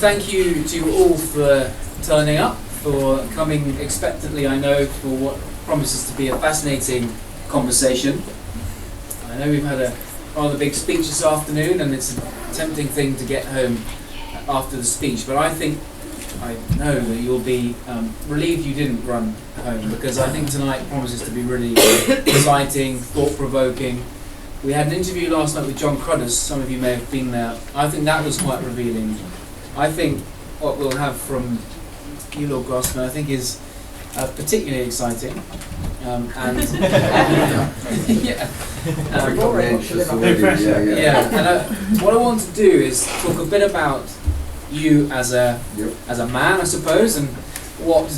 thank you to you all for turning up, for coming expectantly, I know, for what promises to be a fascinating conversation. I know we've had a rather big speech this afternoon, and it's a tempting thing to get home after the speech, but I know that you'll be relieved you didn't run home, because I think tonight promises to be really exciting, thought-provoking. We had an interview last night with John Crudders, some of you may have been there. I think that was quite revealing. I think what we'll have from you, Lord Glasman, I think is particularly exciting. And what I want to do is talk a bit about you as a man, I suppose, and what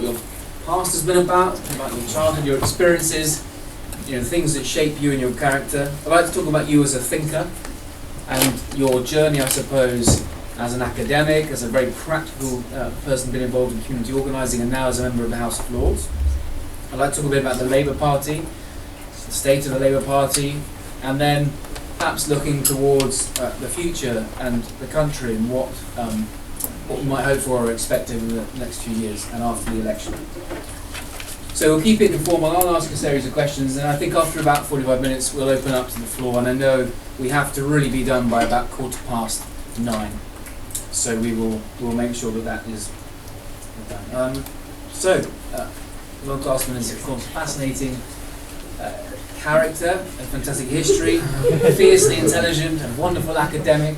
your past has been about your childhood, your experiences, things that shape you and your character. I'd like to talk about you as a thinker and your journey, I suppose, as an academic, as a very practical person been involved in community organising, and now as a member of the House of Lords. I'd like to talk a bit about the Labour Party, the state of the Labour Party, and then perhaps looking towards the future and the country and what we might hope for or expect over the next few years and after the election. So we'll keep it informal. I'll ask a series of questions, and I think after about 45 minutes we'll open up to the floor, and I know we have to really be done by about 9:15. So we'll make sure that is done. Lord Glasman is, of course, a fascinating character, a fantastic history, fiercely intelligent and wonderful academic.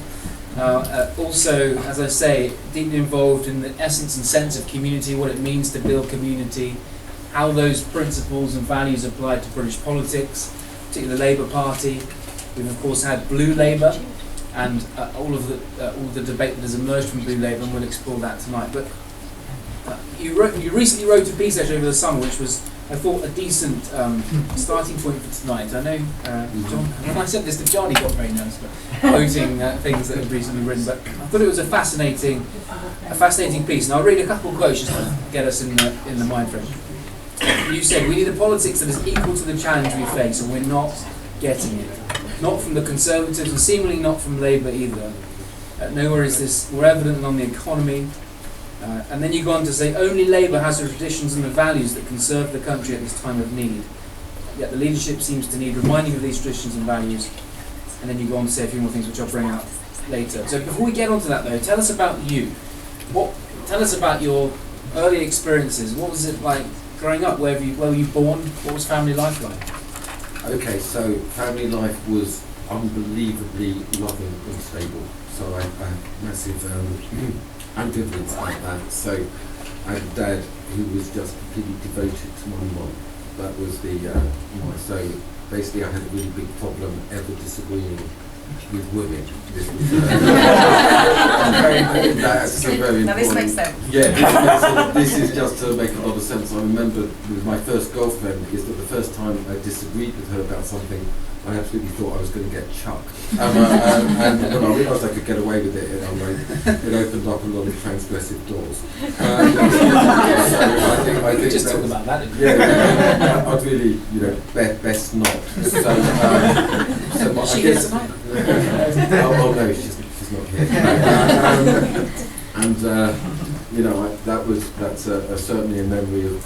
Also, as I say, deeply involved in the essence and sense of community, what it means to build community, how those principles and values apply to British politics, particularly the Labour Party. We've of course had Blue Labour and all of the debate that has emerged from Blue Labour, and we'll explore that tonight. But you recently wrote a piece actually over the summer, which was, I thought, a decent starting point for tonight. I know John, when I sent this to John, he got very nervous about quoting things that had recently written, but I thought it was a fascinating piece. And I'll read a couple of quotes just to get us in the mind frame. You said, "We need a politics that is equal to the challenge we face, and we're not getting it. Not from the Conservatives, and seemingly not from Labour either. Nowhere is this more evident than on the economy." And then you go on to say, "Only Labour has the traditions and the values that can serve the country at this time of need. Yet the leadership seems to need reminding of these traditions and values." And then you go on to say a few more things which I'll bring out later. So before we get onto that though, tell us about you. Tell us about your early experiences. What was it like growing up? Where were you born? What was family life like? Okay, so family life was unbelievably loving and stable. So I had massive ambivalence like that. So I had a dad who was just completely devoted to my mum. That was so basically I had a really big problem ever disagreeing with women. This was that's a very now important. this makes sense. Yeah, this is just to make a lot of sense. I remember with my first girlfriend is that the first time I disagreed with her about something, I absolutely thought I was going to get chucked. And when I realised I could get away with it, it opened up a lot of transgressive doors. So I think just talk about that. Yeah, I'd really, best not. Is she here tonight? Oh no, she's not here. That's certainly a memory of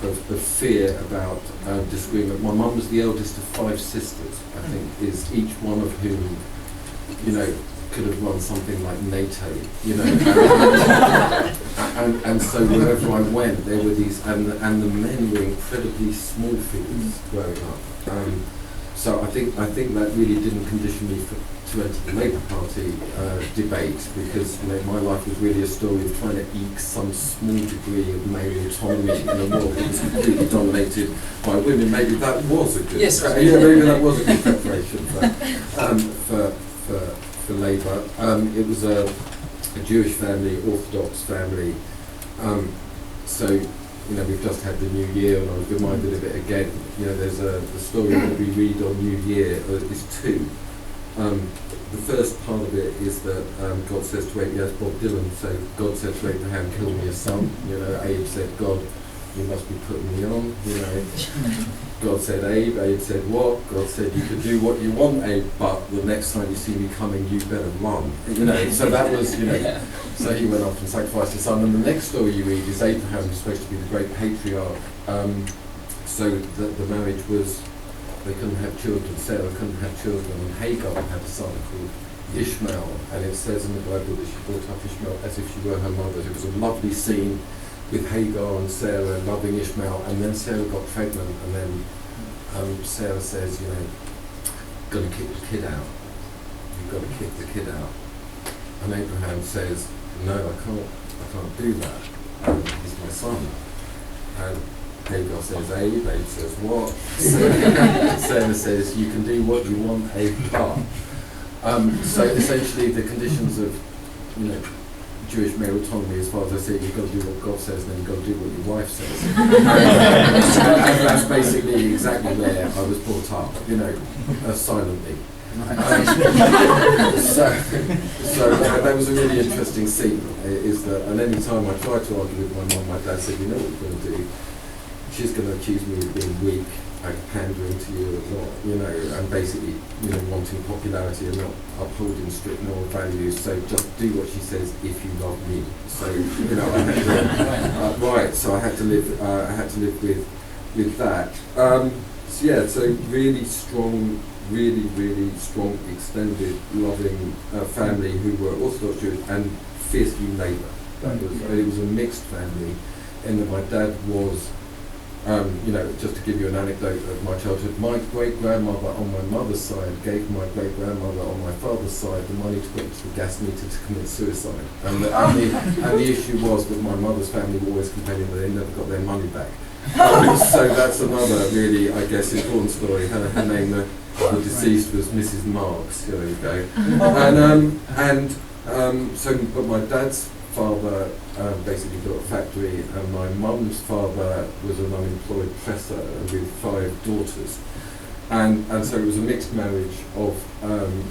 fear about disagreement. My mum was the eldest of 5 sisters, I think, is each one of whom, could have run something like NATO, and so wherever I went, there were these, and the men were incredibly small figures growing up. So I think that really didn't condition me to enter the Labour Party debate, because my life was really a story of trying to eke some small degree of male autonomy in a world that was completely dominated by women. Maybe that was a good maybe that was a good preparation for Labour. It was a Jewish family, Orthodox family. We've just had the New Year, and I was reminded of it again. There's the story that we read on New Year is 2. The first part of it is that God says to Abraham, yes, Bob Dylan, so God said to Abraham, kill me a son. Abe said, God, you must be putting me on. God said Abe, Abe said what? God said you could do what you want, Abe, but the next time you see me coming, you better run. So that was, so he went off and sacrificed his son. And the next story you read is Abraham was supposed to be the great patriarch. So the marriage was, they couldn't have children, Sarah couldn't have children, and Hagar had a son called Ishmael, and it says in the Bible that she brought up Ishmael as if she were her mother. It was a lovely scene with Hagar and Sarah loving Ishmael, and then Sarah got pregnant, and then Sarah says, got to kick the kid out. You've got to kick the kid out. And Abraham says, no, I can't do that. He's my son. And Hagar says, Abe says, what? Sarah says, you can do what you want, Abe, but. So essentially the conditions of, Jewish male autonomy, as far as I say, you've got to do what God says, and then you've got to do what your wife says. That's basically exactly where I was brought up, silently. So that was a really interesting scene, is that, and any time I tried to argue with my mum, my dad said, you know what we're going to do? She's going to accuse me of being weak, pandering to you and not, and basically, wanting popularity and not upholding strict moral values. So just do what she says if you love me. So I had to, so I had to live. I had to live with that. So really strong, really strong, extended, loving family who were Orthodox Jewish and fiercely Labour. It was a mixed family, in that my dad was. Just to give you an anecdote of my childhood, my great-grandmother on my mother's side gave my great-grandmother on my father's side the money to put into the gas meter to commit suicide. And the issue was that my mother's family were always complaining that they never got their money back. So that's another really, I guess, important story. Her name, the deceased, was Mrs. Marks. There you go. But my dad's father basically built a factory, and my mum's father was an unemployed presser with 5 daughters, and so it was a mixed marriage of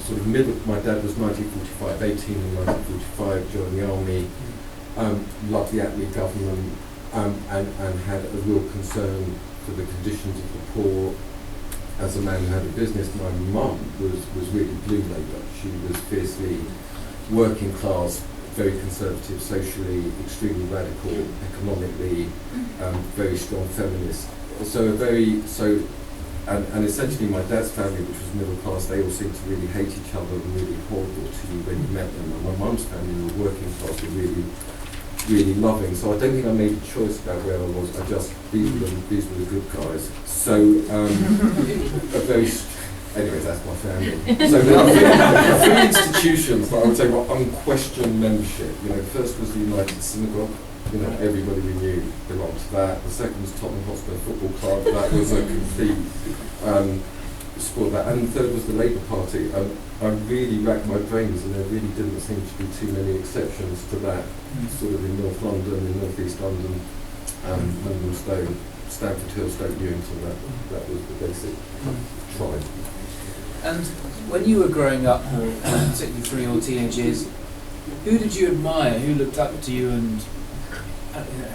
sort of middle. My dad was 1945, 18 in 1945, joined the army, loved the Attlee government, and had a real concern for the conditions of the poor. As a man who had a business, my mum was really blue Labour. She was fiercely working class, very conservative socially, extremely radical economically, very strong feminist. And essentially my dad's family, which was middle class, they all seemed to really hate each other and really horrible to you when you met them. And my mum's family were working class, were really loving. So I don't think I made a choice about where I was. These were the good guys. So anyway, that's my family. So there are 3 institutions that I would say were unquestioned membership. First was the United Synagogue. Everybody we knew belonged to that. The second was Tottenham Hotspur Football Club. That was a complete sport. That, and the third was the Labour Party. I really racked my brains, and there really didn't seem to be too many exceptions to that. Sort of in North London, in North East London, Londonstone, Stamford Hill, Stoke Newington. That was the basic tribe. And when you were growing up, particularly through your teenage years, who did you admire? Who looked up to you? And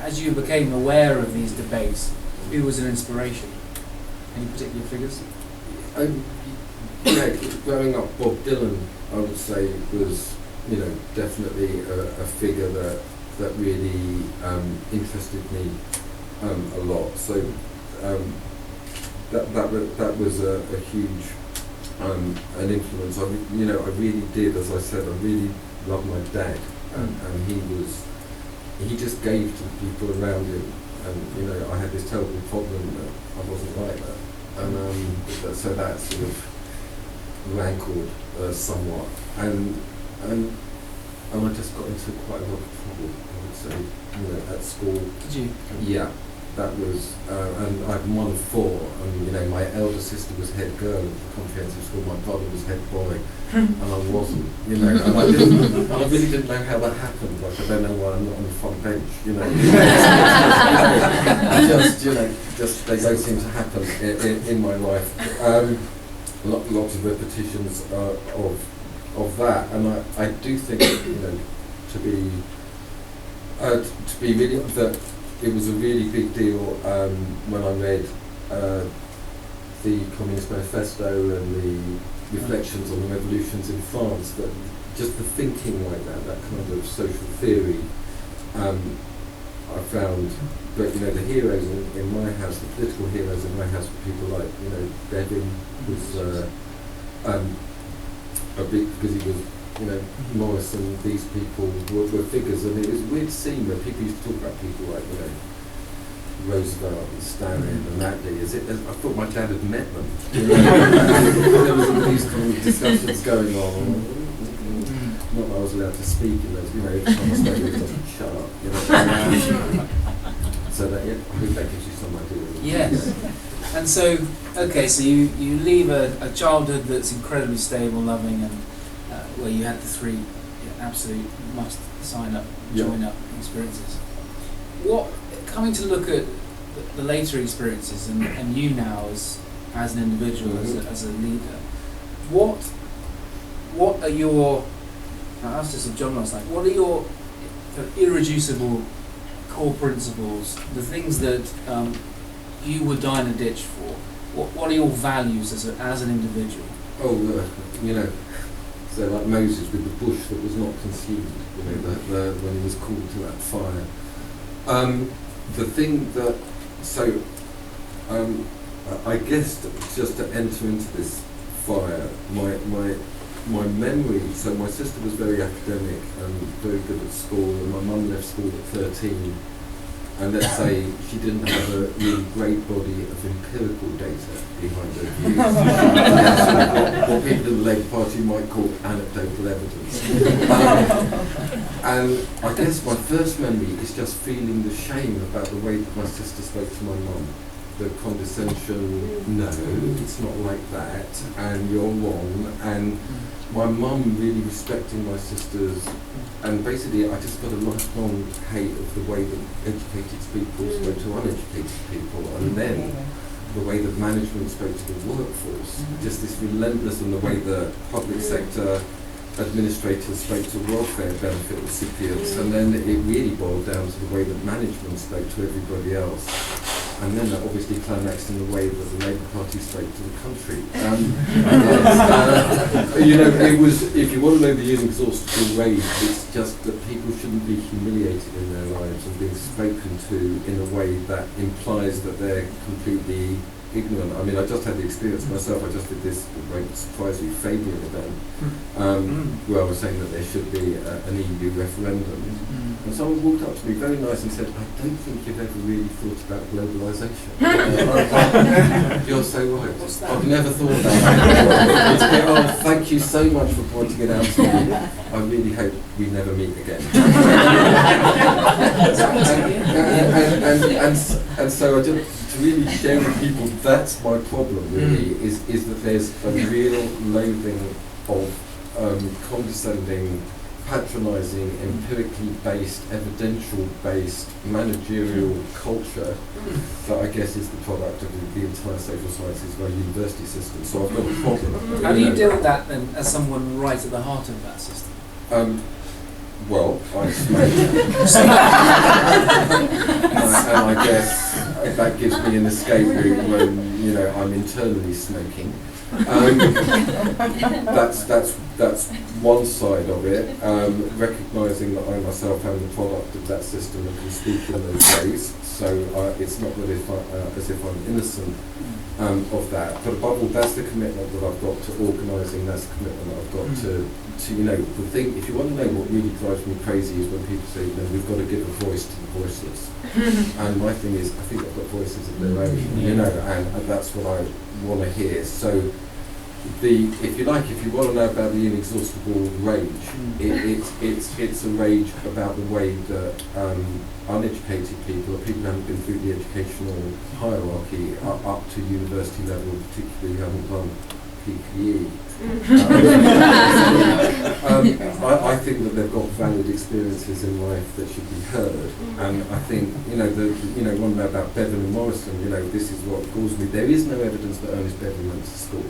as you became aware of these debates, who was an inspiration? Any particular figures? Growing up, Bob Dylan, I would say, was definitely a figure that really interested me a lot. So that was a huge. An influence. I really did, as I said, I really loved my dad, and he just gave to the people around him, and I had this terrible problem that I wasn't like that, and so that sort of rankled somewhat, and I just got into quite a lot of trouble, I would say, at school. Did you? Yeah. That was, and I'm one of 4, and my elder sister was head girl of the comprehensive school, my brother was head boy, and I wasn't, and I really didn't know how that happened. Like, I don't know why I'm not on the front bench, just they don't seem to happen in my life. Lots of repetitions of that, and I do think to be really that. It was a really big deal when I read the Communist Manifesto and the reflections on the revolutions in France, that just the thinking like that kind of social theory, I found. But the heroes in my house, the political heroes in my house, were people like Bevin was a big, because he was Maurice, and these people were figures, and it was a weird scene where people used to talk about people like Roosevelt and Stalin and Attlee, as I thought my dad had met them. There was all these kind of discussions going on. Not that I was allowed to speak in those, Thomas Davis doesn't shut up, So that, I hope that gives you some idea. Yes. And so, okay, so you leave a childhood that's incredibly stable, loving, and where you had the three absolute must sign up, join up experiences. What, coming to look at the later experiences and you now as an individual, as a leader, what are your, I asked this of John last night, what are your irreducible core principles, the things that you would die in a ditch for? What are your values as an individual? So like Moses with the bush that was not consumed, when he was called to that fire. The thing that, I guess just to enter into this fire, my memory, so my sister was very academic and very good at school, and my mum left school at 13, and let's say she didn't have a really great body of empirical data behind her views. What people in the Labour Party might call anecdotal evidence. And I guess my first memory is just feeling the shame about the way that my sister spoke to my mum. The condescension, no, it's not like that, and you're wrong, and my mum really respecting my sisters, and basically I just got a lifelong hate of the way that educated people spoke to uneducated people, and then the way that management spoke to the workforce, just this relentless, and the way the public sector administrators spoke to welfare benefit recipients, and then it really boiled down to the way that management spoke to everybody else. And then that obviously climaxed in the way that the Labour Party spoke to the country. It was, if you want to know the inexhaustible rage, it's just that people shouldn't be humiliated in their lives and being spoken to in a way that implies that they're completely ignorant. I mean, I just had the experience myself. I just did this, it won't surprise you, Fabian event, where I was saying that there should be an EU referendum. And someone walked up to me very nice and said, I don't think you've ever really thought about globalisation. You're so right. I've never thought about it. Oh, thank you so much for pointing it out to me. I really hope we never meet again. And so I just, to really share with people, that's my problem really, is that there's a real loathing of condescending, patronising, empirically based, evidential based, managerial culture that I guess is the product of the entire social sciences of our university system. So I've got a problem. How do you deal with that then, as someone right at the heart of that system? Well, I smoke. And I guess that gives me an escape route when I'm internally smoking. That's one side of it. Recognising that I myself am the product of that system and can speak in those ways. So it's not that as if I'm innocent of that. But above all, that's the commitment that I've got to organising. That's the commitment that I've got to the thing. If you want to know what really drives me crazy is when people say, we've got to give a voice to the voiceless. And my thing is, I think they've got voices of their own, and that's what I want to hear. So, if you want to know about the inexhaustible rage, it's a rage about the way that uneducated people, or people who haven't been through the educational hierarchy up to university level, particularly who haven't done PPE. I think that they've got valid experiences in life that should be heard, and I think one about Bevan and Morrison. This is what calls me. There is no evidence that Ernest Bevan went to school.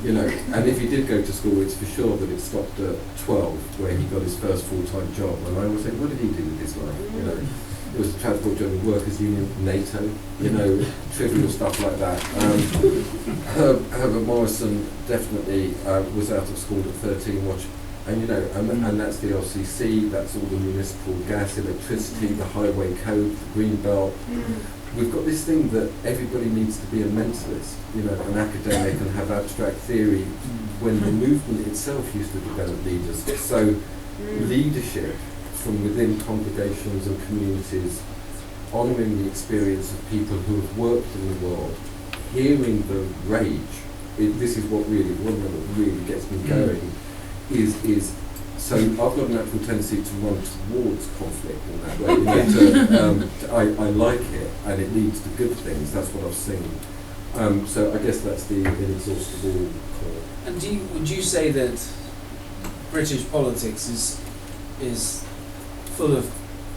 And if he did go to school, it's for sure that it stopped at 12, where he got his first full-time job. And I always say, what did he do with his life? There was the Transport Journal Workers Union, NATO, you know, trivial stuff like that. Herbert Morrison definitely was out of school at 13, and you know, and that's the LCC, that's all the municipal gas, electricity, the highway code, the green belt. We've got this thing that everybody needs to be a mentalist, you know, an academic and have abstract theory, when the movement itself used to develop leaders. So leadership from within congregations and communities, honouring the experience of people who have worked in the world, hearing the rage, this is what really, one of what really gets me going, is so I've got a natural tendency to run towards conflict in that way. You know, I like it, and it leads to good things. That's what I've seen. So I guess that's the inexhaustible core. And would you say that British politics is full of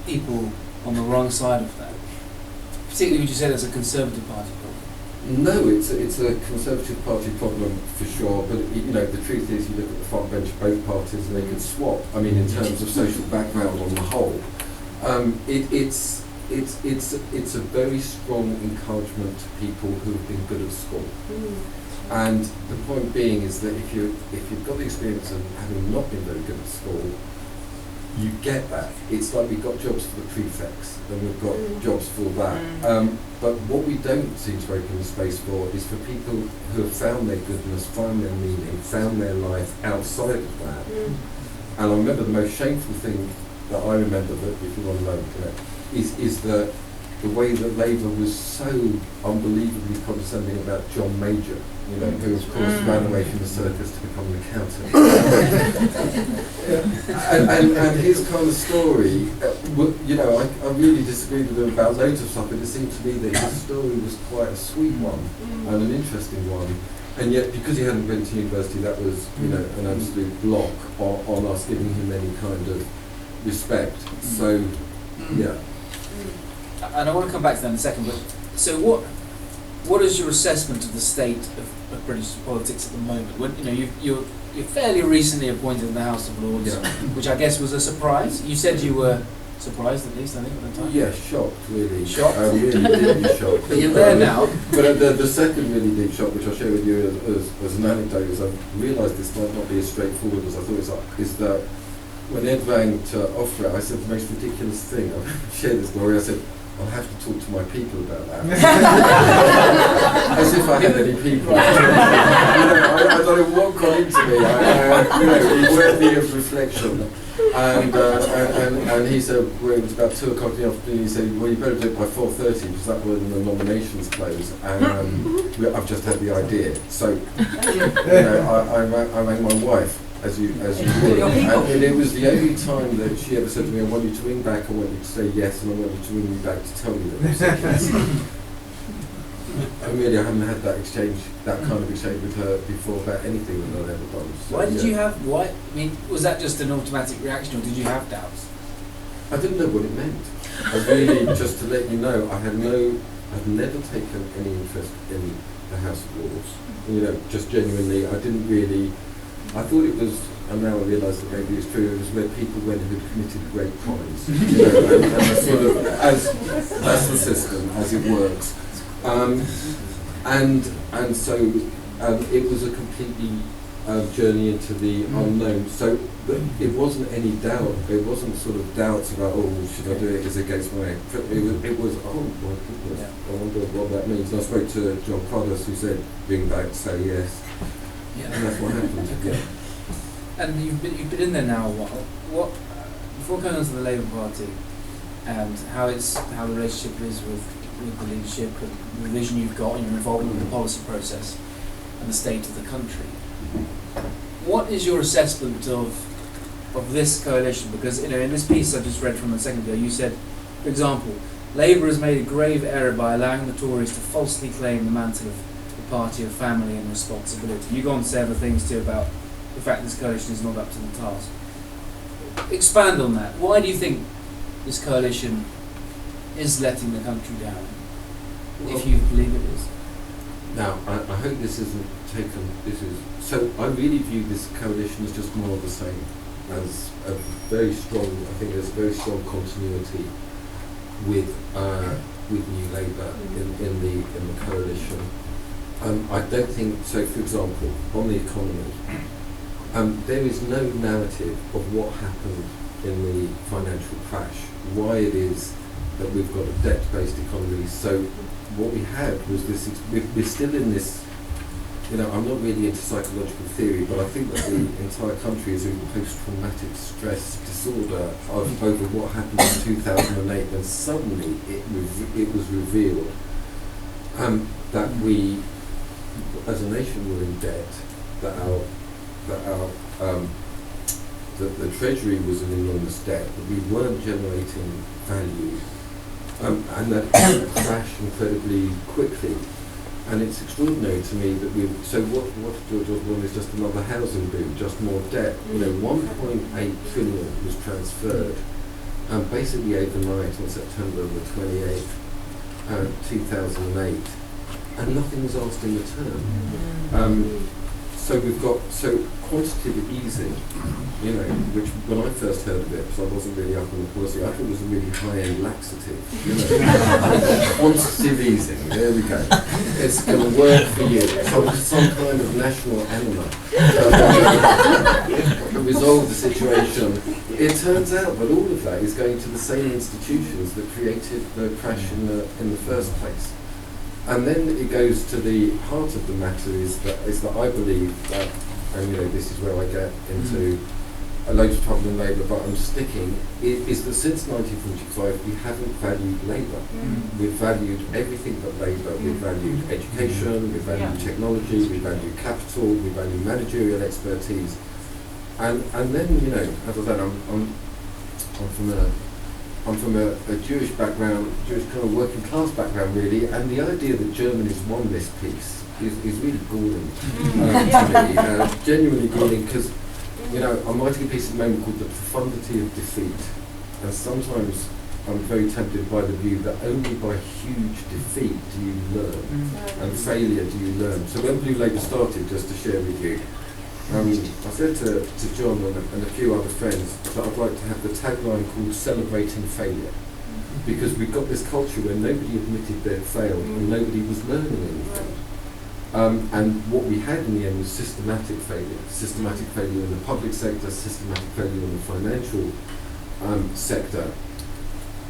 people on the wrong side of that? Particularly, would you say that's a Conservative Party problem? No, it's a Conservative Party problem for sure, but you know, the truth is you look at the front bench of both parties and they can swap. I mean, in terms of social background on the whole, it's a very strong encouragement to people who have been good at school. And the point being is that if you've got the experience of having not been very good at school, you get that. It's like we've got jobs for the prefects, and we've got jobs for that. But what we don't seem to open the space for is for people who have found their goodness, found their meaning, found their life outside of that. And I remember the most shameful thing that I remember, that if you want to know, is that the way that Labour was so unbelievably condescending about John Major, you know, who of course ran away from the circus to become an accountant. and his kind of story, you know, I really disagreed with him about loads of stuff, but it seemed to me that his story was quite a sweet one and an interesting one. And yet, because he hadn't been to university, that was, you know, an absolute block on us giving him any kind of respect. So, yeah. And I want to come back to that in a second, but so what is your assessment of the state of British politics at the moment? When, you know, you're fairly recently appointed in the House of Lords, which I guess was a surprise. You said you were surprised, at least, I think, at the time. Yeah, shocked, really. Shocked? Really shocked. But you're there now. But the second really deep shock, which I'll share with you as an anecdote, is I realised this might not be as straightforward as I thought, is that when Ed rang to offer it, I said the most ridiculous thing. I shared this story. I said, I'll have to talk to my people about that. As if I had any people. You know, I don't know what got into me. You know, worthy of reflection. And he said, well, it was about 2 o'clock in the afternoon, he said, well, you better do it by 4:30, because that when the nominations close, and I've just had the idea. So, you know, I rang my wife, as you would, and it was the only time that she ever said to me, I want you to ring back, I want you to say yes, and I want you to ring me back to tell me that you said yes. And really, I haven't had that kind of exchange with her before about anything that I've ever done. So, why did you have, I mean, was that just an automatic reaction, or did you have doubts? I didn't know what it meant. I really, just to let you know, I've never taken any interest in the House of Lords. You know, just genuinely, I didn't really, I thought it was, and now I realise that maybe it's true, it was where people went who had committed great crimes. You know, and sort of, that's the system, as it works. And so it was a completely journey into the unknown. So it wasn't any doubt. It wasn't sort of doubts about, oh, should I do it? Is it against my? It was, oh my goodness, I wonder what that means. And I spoke to John Cardos, who said, "Ring back, say yes." Yeah. And that's what happened. Okay. Yeah. And you've been in there now a while. Before going on to the Labour Party and how the relationship is with the leadership and the vision you've got and your involvement in the policy process and the state of the country, what is your assessment of this coalition? Because, you know, in this piece I just read from a second ago, you said, for example, Labour has made a grave error by allowing the Tories to falsely claim the mantle of the party of family and responsibility. You go on to say other things too about the fact this coalition is not up to the task. Expand on that. Why do you think this coalition is letting the country down, if you believe it is? Now, I hope this isn't taken, so I really view this coalition as just more of the same, as a very strong, I think there's very strong continuity. with New Labour in the coalition. I don't think so. For example, on the economy, there is no narrative of what happened in the financial crash, why it is that we've got a debt-based economy. So what we had was this, we're still in this, I'm not really into psychological theory, but I think that the entire country is in post-traumatic stress disorder over what happened in 2008, when suddenly it was revealed that we, as a nation, were in debt, that the Treasury was in enormous debt, that we weren't generating value, and that it crashed incredibly quickly. And it's extraordinary to me that so what George Osborne is just another housing boom, just more debt. 1.8 trillion was transferred, basically overnight on September the 28th, 2008, and nothing was asked in return. So we've got quantitative easing, which when I first heard of it, because I wasn't really up on the policy, I thought it was a really high-end laxative. Quantitative easing, there we go. It's going to work for you. Some kind of national enema to resolve the situation. It turns out that all of that is going to the same institutions that created the crash in the first place. And then it goes to the heart of the matter is that I believe that, and this is where I get into a load of trouble in Labour, but I'm sticking, is that since 1945 we haven't valued Labour. We've valued everything but Labour. We've valued education, we've valued technology, we've valued capital, we've valued managerial expertise. And then, as I said, I'm from a Jewish background, Jewish kind of working class background really, and the idea that Germany's won this peace is really galling to me, genuinely galling, because I'm writing a piece at the moment called The Profundity of Defeat, and sometimes I'm very tempted by the view that only by huge defeat do you learn, and failure do you learn. So when Blue Labour started, just to share with you, I said to John and a few other friends that I'd like to have the tagline called Celebrating Failure, because we've got this culture where nobody admitted they'd failed and nobody was learning anything. And what we had in the end was systematic failure in the public sector, systematic failure in the financial sector.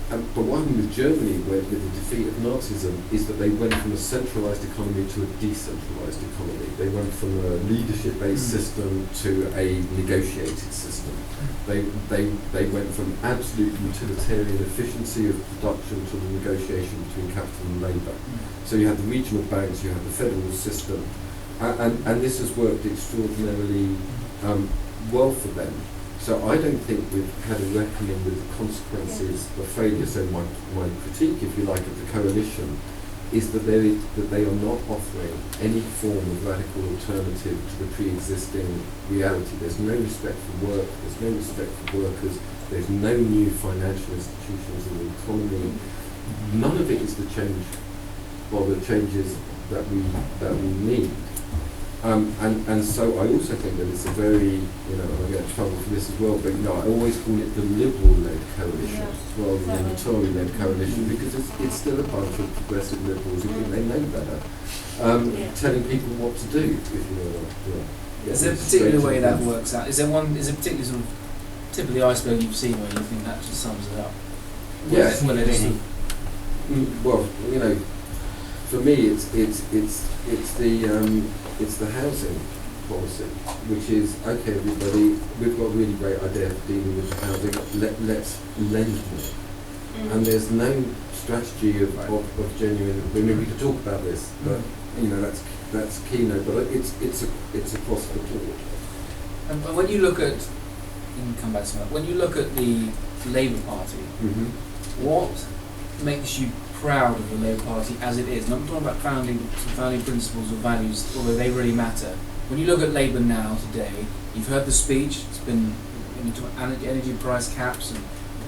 But what happened with Germany with the defeat of Nazism is that they went from a centralised economy to a decentralised economy. They went from a leadership-based system to a negotiated system. They went from absolute utilitarian efficiency of production to the negotiation between capital and labour. So you had the regional banks, you had the federal system, and this has worked extraordinarily well for them. So I don't think we've had a reckoning with the consequences of failure. So my critique, if you like, of the coalition is that they are not offering any form of radical alternative to the pre-existing reality. There's no respect for work, there's no respect for workers, there's no new financial institutions in the economy. None of it is the change or the changes that we need. And so I also think that it's a very, I get in trouble for this as well, but I always call it the liberal-led coalition rather than the Tory-led coalition, because it's still a bunch of progressive liberals who think they know better, telling people what to do, if you know what. Is there a particular way that works out? Is there a particular sort of tip of the iceberg you've seen where you think that just sums it up? Yes. Well, it is. Well, for me, it's the housing policy, which is, okay, everybody, we've got a really great idea for dealing with the housing, let's lend more. And there's no strategy of genuine, we could talk about this, but that's keynote, but it's across the board. And when you look at, you can come back to that, when you look at the Labour Party, what makes you proud of the Labour Party as it is? And I'm talking about founding principles or values, although they really matter. When you look at Labour now, today, you've heard the speech, it's been into energy price caps and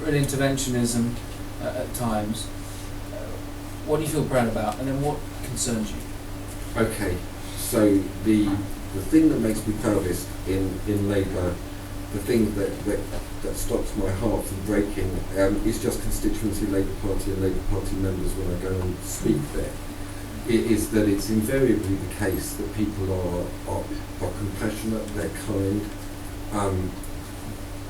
interventionism at times. What do you feel proud about, and then what concerns you? Okay, so the thing that makes me proudest in Labour the thing that stops my heart from breaking is just constituency Labour Party and Labour Party members when I go and speak there. It is that it's invariably the case that people are compassionate, they're kind,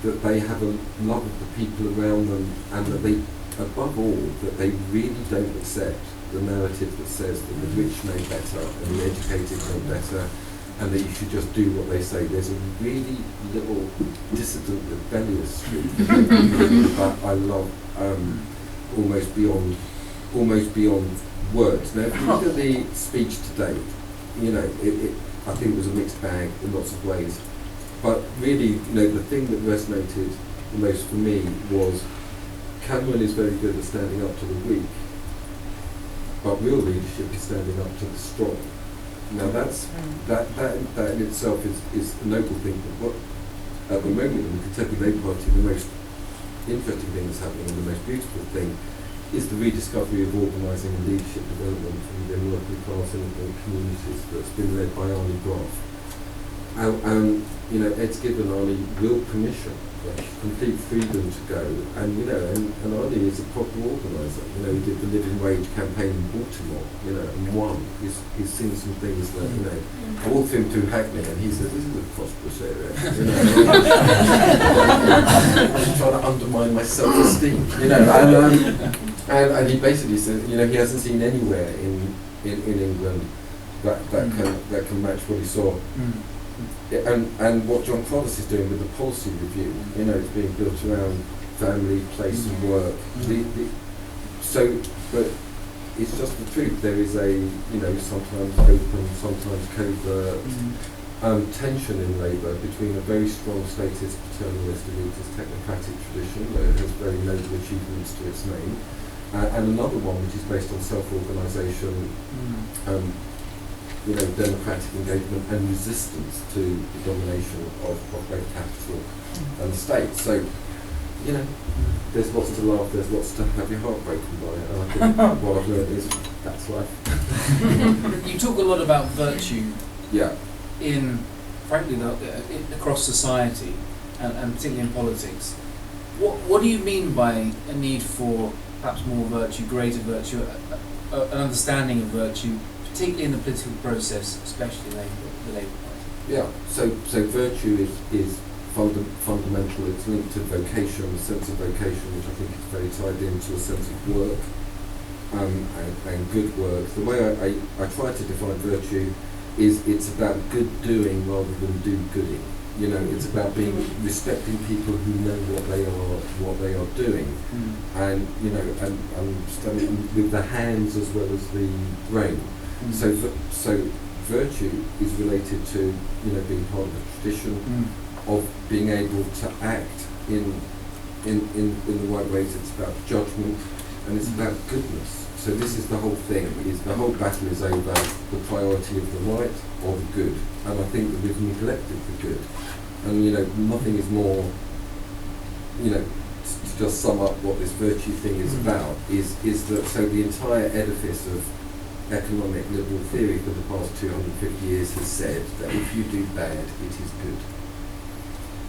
that they have a love of the people around them, and that they, above all, that they really don't accept the narrative that says that the rich know better and the educated know better, and that you should just do what they say. There's a really little dissident, rebellious streak that I love, almost beyond words. Now, if you look at the speech today, you know, I think it was a mixed bag in lots of ways. But really, you know, the thing that resonated the most for me was Cameron is very good at standing up to the weak, but real leadership is standing up to the strong. Now that in itself is a noble thing. But what at the moment in the Kentucky Labour Party, the most interesting thing that's happening and the most beautiful thing is the rediscovery of organising and leadership development within working class and communities that's been led by Arnie Graf. And you know, Ed's given Arnie real permission, complete freedom to go, and you know, and Arnie is a proper organiser. You know, he did the living wage campaign in Baltimore, you know, and won. He's seen some things that, you know, I walked him through Hackney and he said, this is a prosperous area, you know. I'm trying to undermine my self-esteem, you know, and he basically said, you know, he hasn't seen anywhere in England that can match what he saw. And what John Provis is doing with the policy review, you know, it's being built around family, place and work. But it's just the truth. There is a, you know, sometimes open, sometimes covert tension in Labour between a very strong statist, paternalist, elitist, technocratic tradition that has very noble achievements to its name, and another one which is based on self-organisation, you know, democratic engagement and resistance to the domination of both capital and the state. So, you know, there's lots to laugh, there's lots to have your heart broken by, and I think what I've learned is that's life. You talk a lot about virtue, yeah, in, frankly, across society, and particularly in politics. What do you mean by a need for perhaps more virtue, greater virtue, an understanding of virtue, particularly in the political process, especially the Labour Party? Yeah, so virtue is fundamental. It's linked to vocation, a sense of vocation, which I think is very tied into a sense of work and good work. The way I try to define virtue is it's about good doing rather than do-gooding. You know, it's about respecting people who know what they are doing, and you know, and studying with the hands as well as the brain. So virtue is related to, you know, being part of a tradition of being able to act in the right ways. It's about judgment and it's about goodness. So this is the whole thing, is the whole battle is over the priority of the right or the good. And I think that we've neglected the good. And you know, nothing is more, you know, to just sum up what this virtue thing is about, is that so the entire edifice of economic liberal theory for the past 250 years has said that if you do bad, it is good.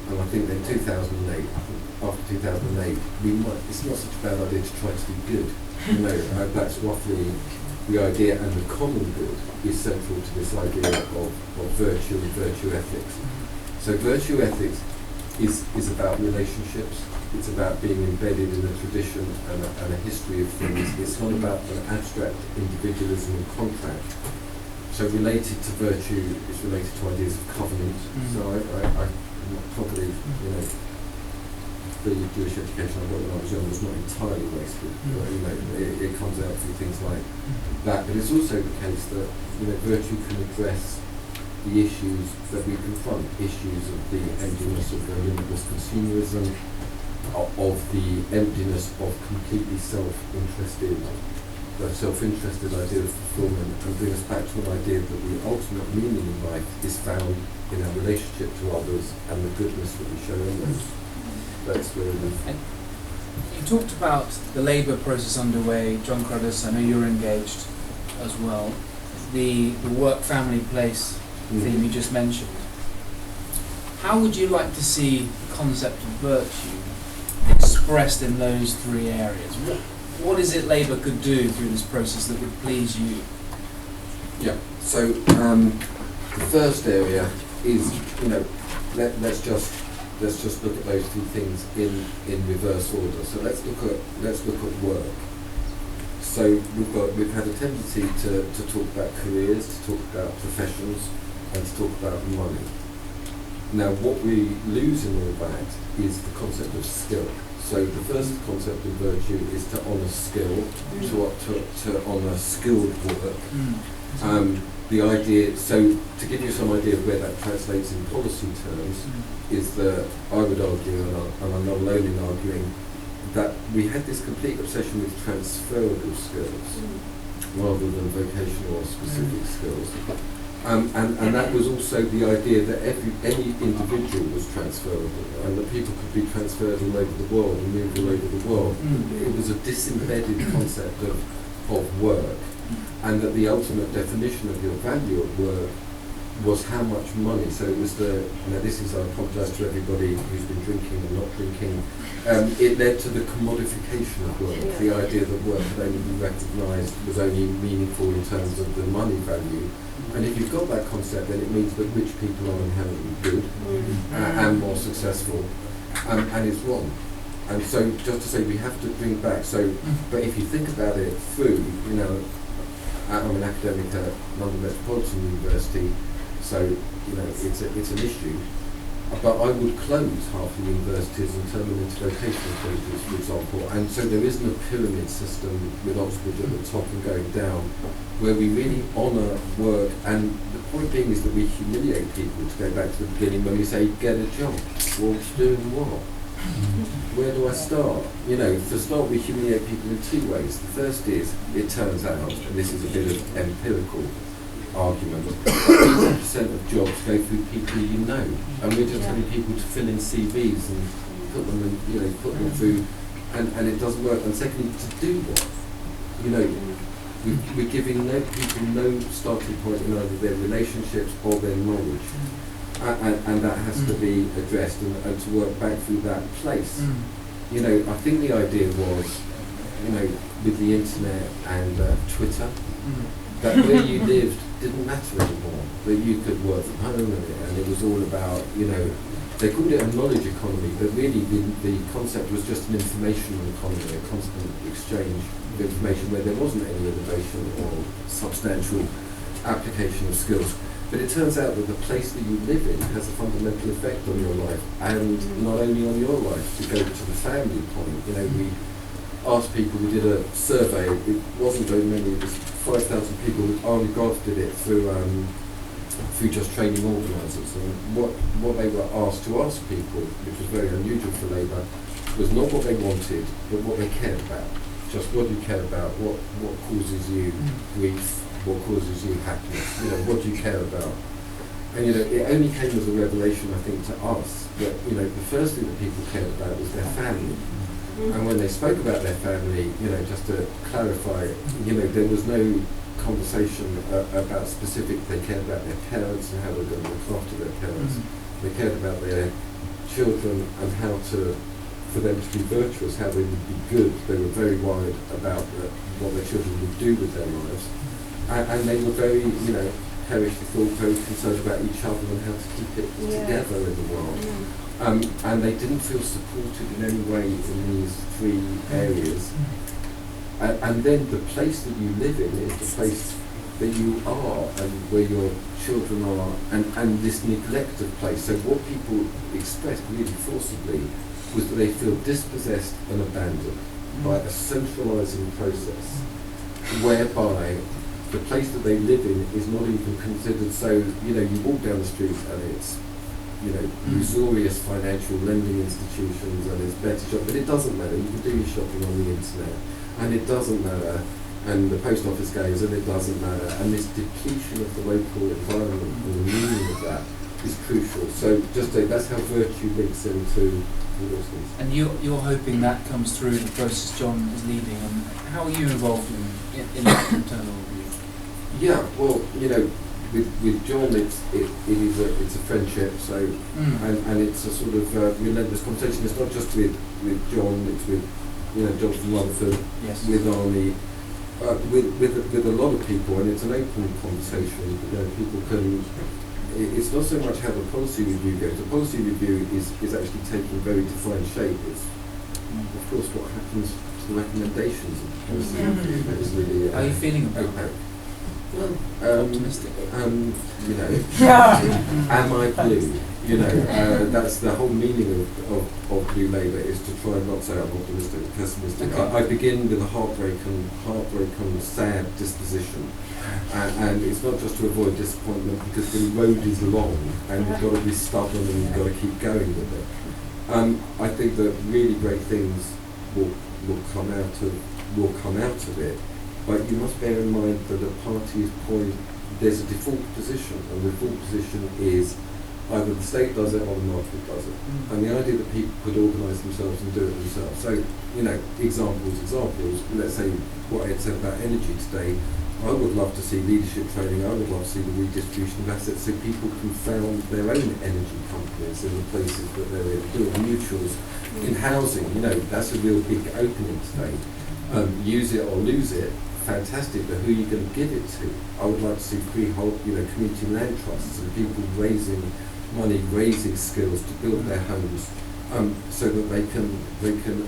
And I think in 2008, after 2008, it's not such a bad idea to try to do good. You know, that's roughly the idea, and the common good is central to this idea of virtue and virtue ethics. So virtue ethics is about relationships. It's about being embedded in a tradition and a history of things. It's not about an abstract individualism and contract. So related to virtue is related to ideas of covenant. So I probably, you know, the Jewish education I got when I was young was not entirely wasted. You know, it comes out through things like that. But it's also the case that, you know, virtue can address the issues that we confront, issues of the emptiness of the limitless consumerism, of the emptiness of completely self-interested idea of fulfillment, and bring us back to an idea that the ultimate meaning in life is found in our relationship to others and the goodness that we show in those. That's where it is. And you talked about the Labour process underway. John Cruddas, I know you're engaged as well. The work, family, place theme you just mentioned. How would you like to see the concept of virtue expressed in those three areas. What is it Labour could do through this process that would please you? Yeah. So the first area is, let's just look at those two things in reverse order. So let's look at work. So we've had a tendency to talk about careers, to talk about professions, and to talk about money. Now, what we lose in all that is the concept of skill. So the first concept of virtue is to honour skill, to honour skilled work. The idea, so to give you some idea of where that translates in policy terms, is that I would argue, and I'm not alone in arguing, that we had this complete obsession with transferable skills rather than vocational or specific skills. And that was also the idea that any individual was transferable, and that people could be transferred all over the world and moved all over the world. It was a disembedded concept of work, and that the ultimate definition of your value at work was how much money. So it was this is, I apologise to everybody who's been drinking and not drinking, it led to the commodification of work, the idea that work could only be recognised, was only meaningful in terms of the money value. And if you've got that concept, then it means that rich people are inherently good and more successful, and it's wrong. And so just to say, we have to bring back, but if you think about it through, I'm an academic at London Metropolitan University, so it's an issue. But I would close half the universities and turn them into vocational colleges, for example. And so there isn't a pyramid system with Oxbridge at the top and going down, where we really honour work. And the point being is that we humiliate people, to go back to the beginning, when we say, get a job. Well, doing what? Where do I start? To start, we humiliate people in two ways. The first is, it turns out, and this is a bit of empirical argument, 80% of jobs go through people you know, and we're just telling people to fill in CVs and put them in, put them through, and it doesn't work. And secondly, to do what? We're giving people no starting point in either their relationships or their knowledge. And that has to be addressed and to work back through that place. I think the idea was, with the internet and Twitter, that where you lived didn't matter anymore, that you could work from home and it was all about, they called it a knowledge economy, but really the concept was just an informational economy, a constant exchange of information where there wasn't any innovation or substantial application of skills. But it turns out that the place that you live in has a fundamental effect on your life, and not only on your life, to go to the family point. We asked people, we did a survey, it wasn't very many, it was 5,000 people, Army Guards did it through just training organisers, and what they were asked to ask people, which was very unusual for Labour, was not what they wanted, but what they cared about. Just what do you care about, what causes you grief, what causes you happiness, what do you care about? And it only came as a revelation, I think, to us, that the first thing that people cared about was their family. And when they spoke about their family, just to clarify, there was no conversation about specific. They cared about their parents and how they were going to look after their parents. They cared about their children and how for them to be virtuous, how they would be good. They were very worried about what their children would do with their lives. And they were very, perish the thought, very concerned about each other and how to keep it together in the world. And they didn't feel supported in any way in these three areas. And then the place that you live in is the place that you are and where your children are, and this neglect of place. So what people expressed really forcibly was that they feel dispossessed and abandoned by a centralising process whereby the place that they live in is not even considered. So, you walk down the street and it's, usurious financial lending institutions and it's better shop, but it doesn't matter. You can do your shopping on the internet and it doesn't matter, and the post office goes and it doesn't matter, and this depletion of the local environment and the meaning of that is crucial. So just that's how virtue links into all those things. And you're hoping that comes through the process John is leading, and how are you involved in that internal review? Yeah, well, with John, it's a friendship. So and it's a sort of relentless conversation. It's not just with John. It's with Jonathan Rutherford, yes, with Arnie, with a lot of people, and it's an open conversation. People can. It's not so much how the policy review goes. The policy review is actually taking very defined shape. It's of course what happens to the recommendations of the policy review that is really. How are you feeling about okay. that? Optimistic. Am I blue? That's the whole meaning of Blue Labour, is to try and not say I'm optimistic, pessimistic. Okay. I begin with a heartbroken, sad disposition, and it's not just to avoid disappointment, because the road is long and you've got to be stubborn and you've got to keep going with it. I think that really great things will come out of it. But you must bear in mind that a party is poised, there's a default position, and the default position is either the state does it or the market does it. And the idea that people could organise themselves and do it themselves. So, examples, let's say what Ed said about energy today, I would love to see leadership training, I would love to see the redistribution of assets so people can found their own energy companies in the places that they're in, doing mutuals. In housing, that's a real big opening today. Use it or lose it. Fantastic, but who are you going to give it to? I would like to see freehold, community land trusts and people raising money, raising skills to build their homes, so that they can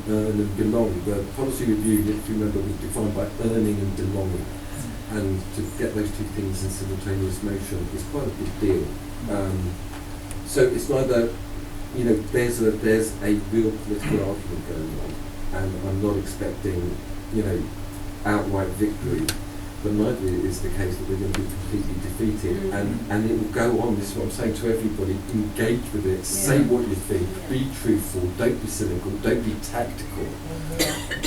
earn and belong. The policy review, if you remember, was defined by earning and belonging, and to get those two things in simultaneous motion is quite a big deal. So it's neither, there's a real political argument going on, and I'm not expecting, outright victory, but neither is the case that we're going to be completely defeated, and it will go on. This is what I'm saying to everybody: engage with it, say what you think, be truthful, don't be cynical, don't be tactical.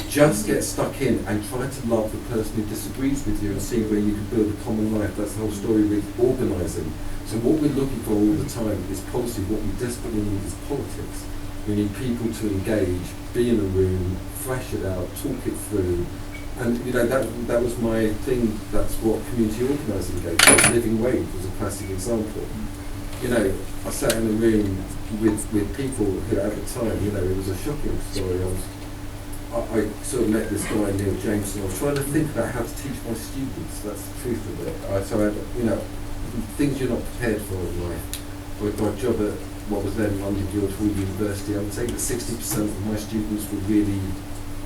Just get stuck in and try to love the person who disagrees with you and see where you can build a common life. That's the whole story with organising. So what we're looking for all the time is policy. What we desperately need is politics. We need people to engage, be in a room, thrash it out, talk it through. And that was my thing. That's what community organising gave me. Living Wage was a classic example. I sat in a room with people who at the time, it was a shocking story. I sort of met this guy, Neil James, and I was trying to think about how to teach my students. That's the truth of it. Things you're not prepared for in life. I got a job at what was then London Guildhall University. I would say that 60% of my students were really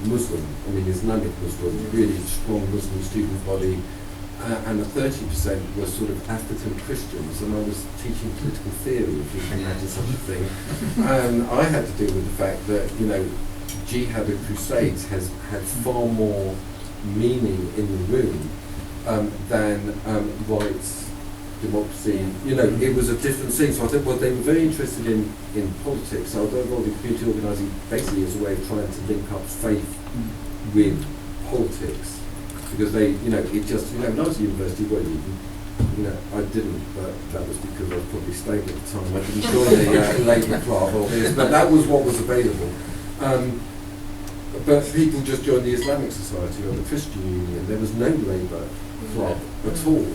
Muslim, Islamic Muslim, really strong Muslim student body, and the 30% were sort of African Christians, and I was teaching political theory, if you can imagine such a thing. And I had to deal with the fact that, Jihad and Crusades had far more meaning in the room than rights, democracy. It was a different thing. So I think, they were very interested in politics. So I got involved in community organising basically as a way of trying to link up faith with politics, because they, it just, when I was at university, I didn't, but that was because I was probably stable at the time. I didn't join the Labour Club, but that was what was available. But people just joined the Islamic Society or the Christian Union. There was no Labour Club at all,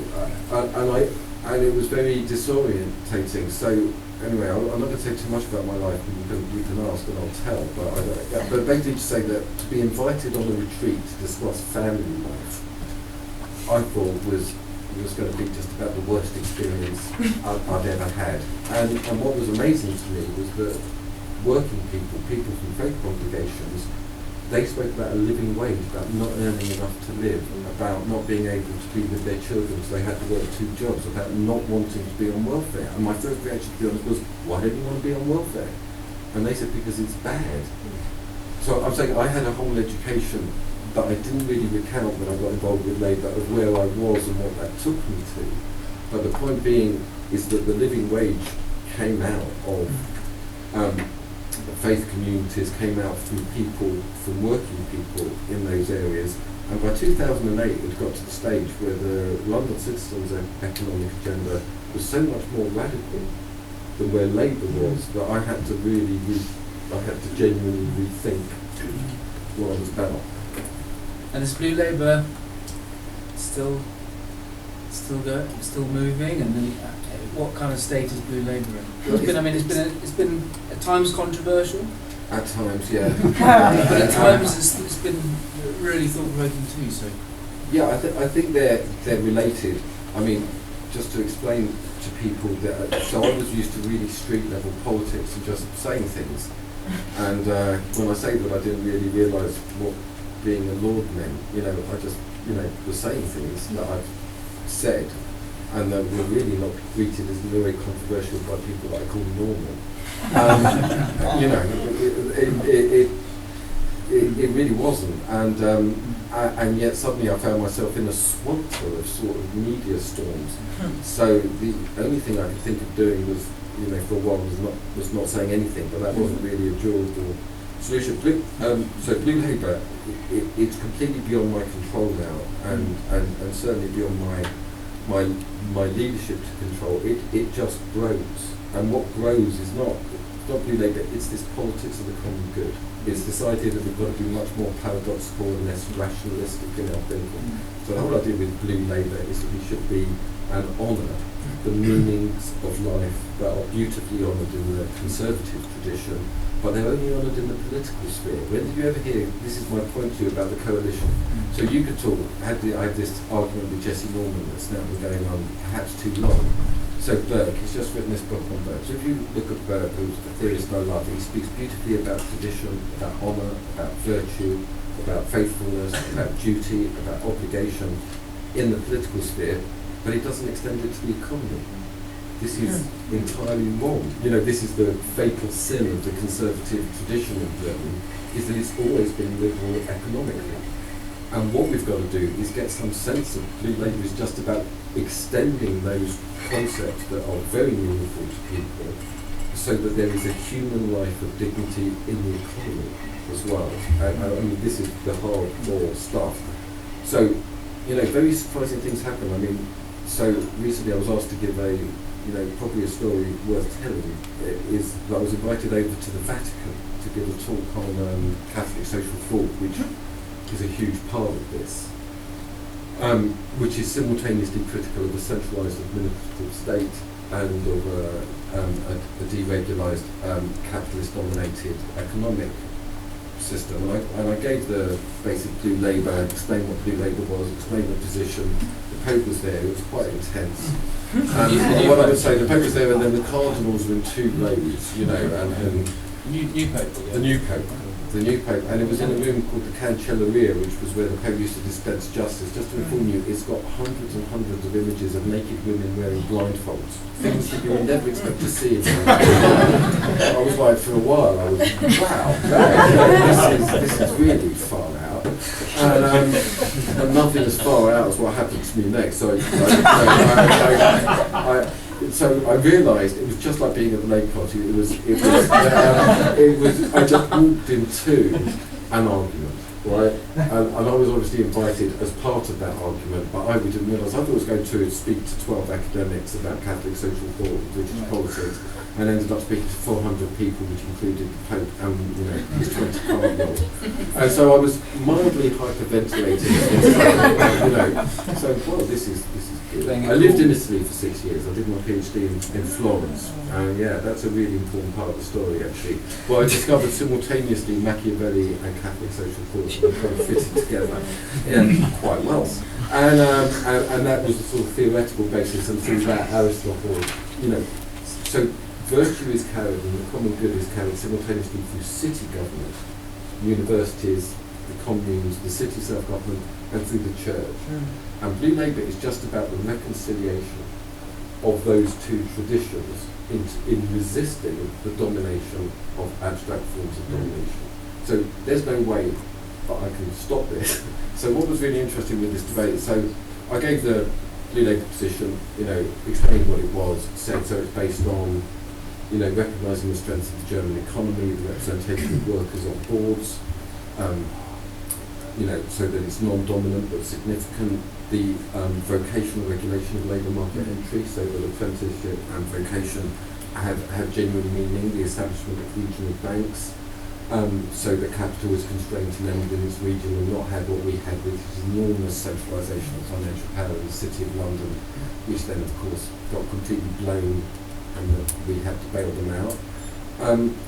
and it was very disorientating. So anyway, I'm not going to say too much about my life. You can ask and I'll tell. But basically to say that to be invited on a retreat to discuss family life, I thought was going to be just about the worst experience I'd ever had. And what was amazing to me was that working people from faith congregations, they spoke about a living wage, about not earning enough to live, about not being able to be with their children, so they had to work 2 jobs, about not wanting to be on welfare. And my first reaction, to be honest, was, why don't you want to be on welfare? And they said, because it's bad. So I'm saying I had a whole education that I didn't really recount when I got involved with Labour, of where I was and what that took me to. But the point being is that the living wage came out of faith communities, came out from people, from working people in those areas. And by 2008 it got to the stage where the London citizens' economic agenda was so much more radical than where Labour was, that I had to really, I had to genuinely rethink what I was about. And is Blue Labour still still moving, and then what kind of state is Blue Labour in? It's been at times controversial. At times, yeah. But at times it's been really thought-provoking too. So yeah, I think they're related. I mean, just to explain to people that, so I was used to really street-level politics and just saying things. And when I say that, I didn't really realise what being a lord meant. I just, was saying things that I've said, and that were really not treated as very controversial by people that I call normal. It really wasn't, and yet suddenly I found myself in a swamper of sort of media storms. So the only thing I could think of doing was, for a while, was not saying anything, but that wasn't really a durable solution. So Blue Labour, it's completely beyond my control now, and certainly beyond my leadership to control. It just grows, and what grows is not Blue Labour, it's this politics of the common good. It's this idea that we've got to be much more paradoxical and less rationalistic in our thinking. So the whole idea with Blue Labour is that we should be and honour the meanings of life that are beautifully honoured in the conservative tradition, but they're only honoured in the political sphere. When did you ever hear, this is my point to you about the coalition, so you could talk, I had this argument with Jesse Norman that's now been going on perhaps too long. So Burke, he's just written this book on Burke. So if you look at Burke, who's the theorist I love, he speaks beautifully about tradition, about honour, about virtue, about faithfulness, about duty, about obligation in the political sphere, but he doesn't extend it to the economy. This is entirely wrong. This is the fatal sin of the conservative tradition in Britain, is that it's always been liberal economically. And what we've got to do is get some sense of Blue Labour is just about extending those concepts that are very meaningful to people, so that there is a human life of dignity in the economy as well. I mean, this is the hardcore stuff. So, very surprising things happen. So recently I was asked to give probably a story worth telling. Is that I was invited over to the Vatican to give a talk on Catholic social thought, which is a huge part of this, which is simultaneously critical of a centralised administrative state and of a deregularised, capitalist-dominated economic system. And I gave the basic Blue Labour, explained what Blue Labour was, explained the position. The Pope was there, it was quite intense. What I would say, the Pope was there, and then the cardinals were in two rows, and new Pope. The new Pope, and it was in a room called the Cancelleria, which was where the Pope used to dispense justice. Just to inform you, it's got hundreds and hundreds of images of naked women wearing blindfolds, things that you would never expect to see. I was like, for a while, I was, wow, this is really far out. And nothing as far out as what happened to me next. So I realised it was just like being at the Labour Party. It was. I just walked into an argument, right? And I was obviously invited as part of that argument, but I didn't realise. I thought I was going to speak to 12 academics about Catholic social thought and British politics, and ended up speaking to 400 people, which included the Pope and his 20 cardinals. And so I was mildly hyperventilating. So this is good. I lived in Italy for 6 years. I did my PhD in Florence. And that's a really important part of the story, actually. Well, I discovered simultaneously Machiavelli and Catholic social thought kind of fitted together quite well. And that was the sort of theoretical basis, and through that Aristotle, so virtue is carried and the common good is carried simultaneously through city government, universities, the communes, the city self-government, and through the church. And Blue Labour is just about the reconciliation of those two traditions in resisting the domination of abstract forms of domination. So there's no way that I can stop this. So what was really interesting with this debate, so I gave the Blue Labour position, explained what it was, said so it's based on recognising the strengths of the German economy, the representation of workers on boards, so that it's non-dominant but significant, the vocational regulation of labour market entry, so that apprenticeship and vocation have genuine meaning, the establishment of regional banks, so that capital was constrained to members in this region and not had what we had, which was enormous centralisation of financial power in the City of London, which then, of course, got completely blown and that we had to bail them out.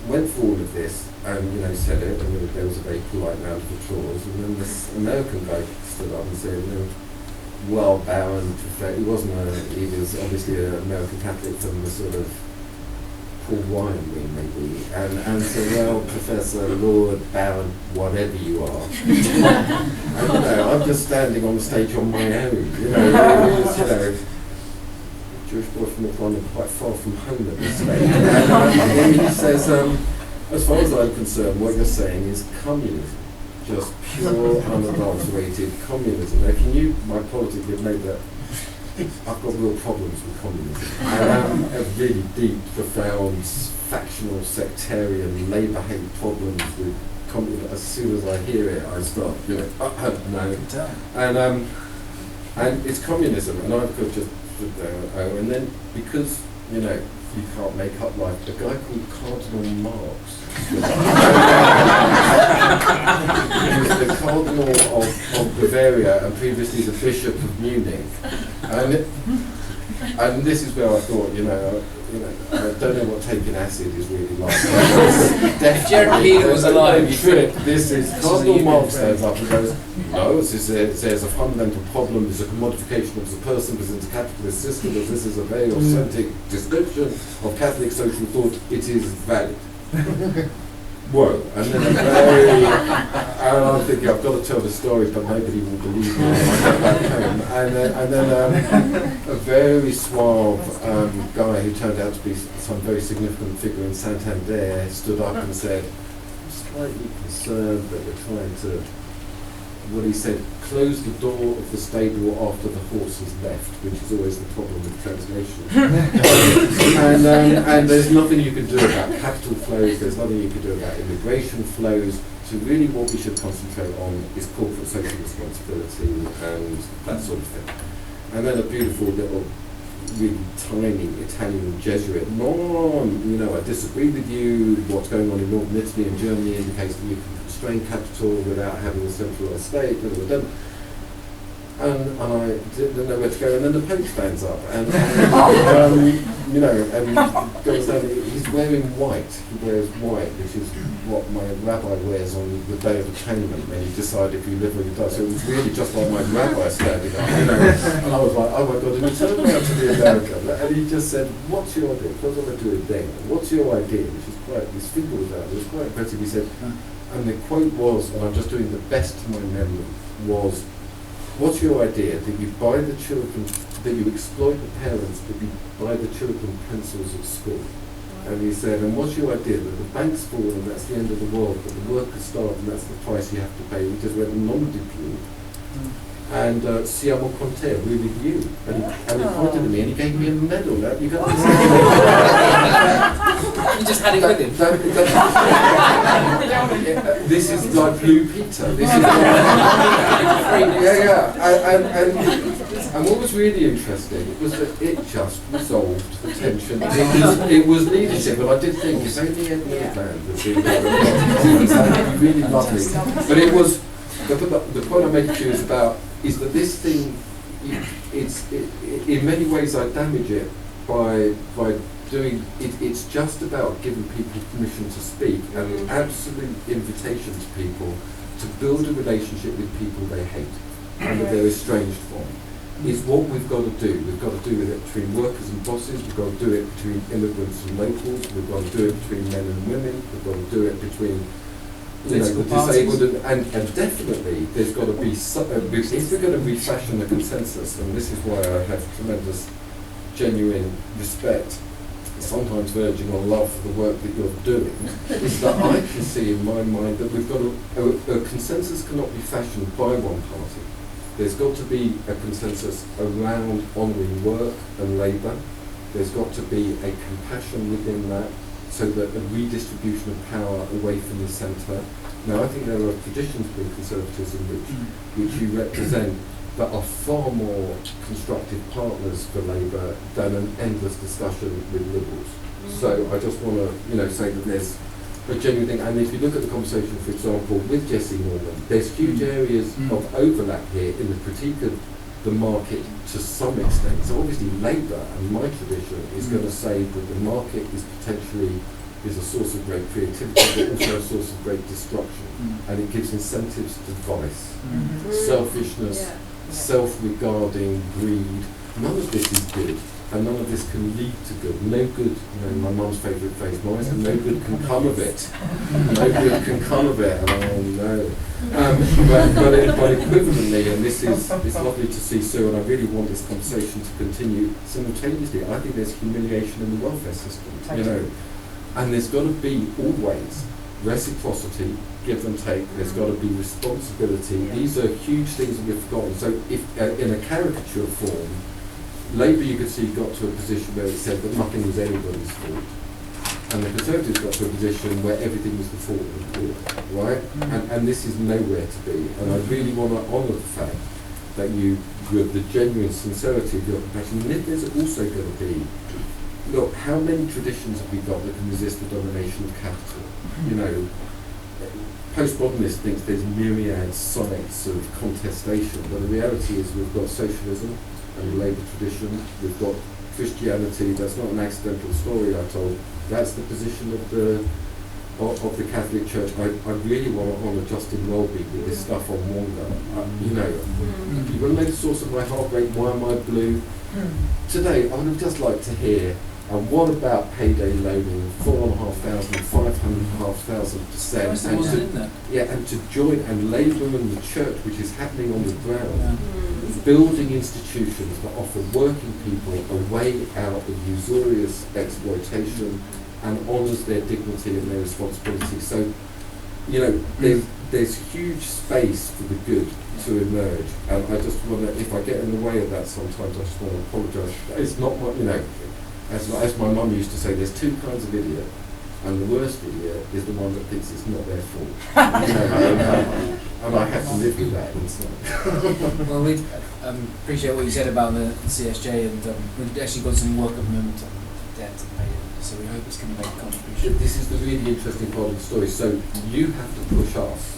Went for all of this and, said it, and there was a very polite round of applause, and then this American guy stood up and said, well, Baron, he wasn't he was obviously an American Catholic from the sort of Paul Ryan wing, maybe, and said, well, Professor, Lord, Baron, whatever you are. And, I'm just standing on the stage on my own, Jewish boy from Brighton, quite far from home at this stage. And he says, as far as I'm concerned, what you're saying is communism. Just pure, unadulterated communism. Now, if you knew my politics, you'd know that I've got real problems with communism. I have really deep, profound, factional, sectarian, labour hate problems with communism. As soon as I hear it, I start, no. And it's communism, and I've got just stood there. And then because you can't make up life, a guy called Cardinal Marx. He was the Cardinal of Bavaria and previously the Bishop of Munich. And this is where I thought, I don't know what taking acid is really like. If Jared Leader was alive, Cardinal Marx stands up and goes, no, there's a fundamental problem, there's a commodification of the person within the capitalist system, as this is a very authentic description of Catholic social thought, it is valid. Whoa, and then and I'm thinking, I've got to tell the story, but nobody will believe me when I get back home. And then a very suave guy who turned out to be some very significant figure in Santander stood up and said, I'm slightly concerned that we're trying to, what he said, close the door of the stable after the horse has left, which is always the problem with translation. And there's nothing you can do about capital flows, there's nothing you can do about immigration flows. So really what we should concentrate on is corporate social responsibility and that sort of thing. And then a beautiful little, really tiny Italian Jesuit, I disagree with you, what's going on in northern Italy and Germany indicates that you can constrain capital without having a centralised state, and I didn't know where to go, and then the Pope stands up, and goes down, he's wearing white, he wears white, which is what my rabbi wears on the Day of Atonement when you decide if you live or you die, so it was really just like my rabbi standing up, and I was like, oh my God, and he turned around to the American, and he just said, what's your idea? What was I doing then? What's your idea? Which is quite, his finger was out, it was quite impressive, he said, and the quote was, and I'm just doing the best to my memory, was, what's your idea that you buy the children, that you exploit the parents, that you buy the children pencils at school? And he said, and what's your idea that the banks fall and that's the end of the world, that the workers starve and that's the price you have to pay? He just went non de plus. And siamo con te, we're with you. And he pointed at me and he gave me a medal. You got You just had it with him. This is like Blue Peter. This is and what was really interesting was that it just resolved the tension. It was leadership, but I did think it's only Ed Miliband that's been really lovely. But it was the point I'm making to you is that this thing, in many ways I damage it by doing it. It's just about giving people permission to speak and an absolute invitation to people to build a relationship with people they hate and that they're estranged from. Is what we've got to do. We've got to do with it between workers and bosses, we've got to do it between immigrants and locals, we've got to do it between men and women, we've got to do it between the disabled and definitely there's got to be if we're going to refashion the consensus, and this is why I have tremendous genuine respect, sometimes verging on love for the work that you're doing, is that I can see in my mind that we've got a consensus cannot be fashioned by one party. There's got to be a consensus around honouring work and labour. There's got to be a compassion within that, so that a redistribution of power away from the centre. Now, I think there are traditions within conservatism which you represent that are far more constructive partners for Labour than an endless discussion with Liberals. So I just want to, say that there's a genuine thing. And if you look at the conversation, for example, with Jesse Norman, there's huge areas of overlap here in the critique of the market to some extent. So obviously Labour and my tradition is going to say that the market is potentially is a source of great creativity, but also a source of great destruction. And it gives incentives to vice, selfishness, self-regarding, greed. None of this is good, and none of this can lead to good. No good, my mum's favourite phrase, Maurice, and no good can come of it. No good can come of it, and I know. But equivalently, and it's lovely to see Sue, and I really want this conversation to continue simultaneously. I think there's humiliation in the welfare system, and there's got to be always reciprocity, give and take. There's got to be responsibility. These are huge things that we've forgotten. So if in a caricature form, Labour, you could see, got to a position where it said that nothing was anybody's fault, and the Conservatives got to a position where everything was the fault of the poor, right? And this is nowhere to be. And I really want to honour the fact that with the genuine sincerity of your compassion, and if there's also going to be, look, how many traditions have we got that can resist the domination of capital? Postmodernists think there's myriad sonnets of contestation, but the reality is we've got socialism and the Labour tradition, we've got Christianity. That's not an accidental story I told. That's the position of the Catholic Church. I really want to honour Justin Welby with this stuff on Wonga. You want to know the source of my heartbreak? Why am I blue? Today, I would have just liked to hear, and what about payday loaning, 4,500, 500,500%, and to join, and Labour and the Church, which is happening on the ground, building institutions that offer working people a way out of usurious exploitation and honours their dignity and their responsibility. So, there's huge space for the good to emerge, and I just want to, if I get in the way of that sometimes, I just want to apologise. It's not what, as my mum used to say, there's two kinds of idiot, and the worst idiot is the one that thinks it's not their fault. And I have to live with that. Well, we appreciate what you said about the CSJ, and we've actually got some work at the moment on debt to pay, so we hope it's going to make a contribution. This is the really interesting part of the story. So you have to push us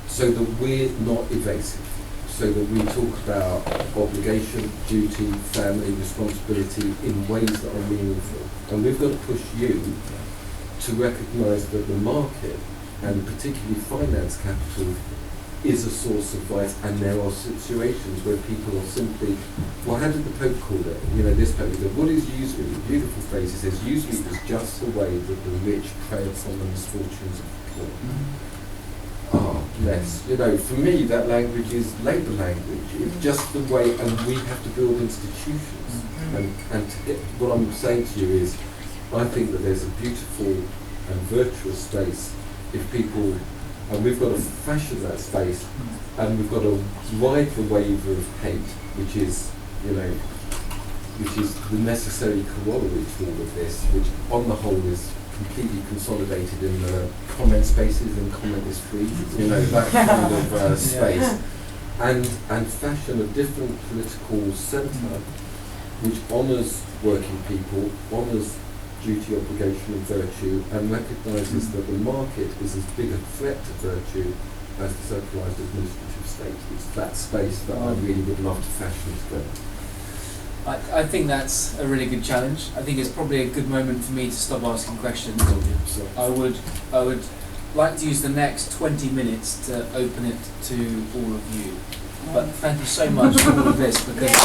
so that we're not evasive, so that we talk about obligation, duty, family, responsibility in ways that are meaningful. And we've got to push you to recognise that the market, and particularly finance capital, is a source of vice, and there are situations where people are simply, well, how did the Pope call it? This Pope said, what is usury? Beautiful phrase, he says, usury is just the way that the rich prey upon the misfortunes of the poor. Bless. For me, that language is Labour language. It's just the way, and we have to build institutions. And to get, what I'm saying to you is, I think that there's a beautiful and virtuous space if people, and we've got to fashion that space, and we've got to ride the wave of hate, which is the necessary corollary to all of this, which on the whole is completely consolidated in the comment spaces and comment is free, that kind of space, and fashion a different political centre which honours working people, honours duty, obligation and virtue, and recognises that the market is as big a threat to virtue as the centralised administrative state. It's that space that I really would love to fashion together. I think that's a really good challenge. I think it's probably a good moment for me to stop asking questions. I would like to use the next 20 minutes to open it to all of you. But thank you so much for all of this, because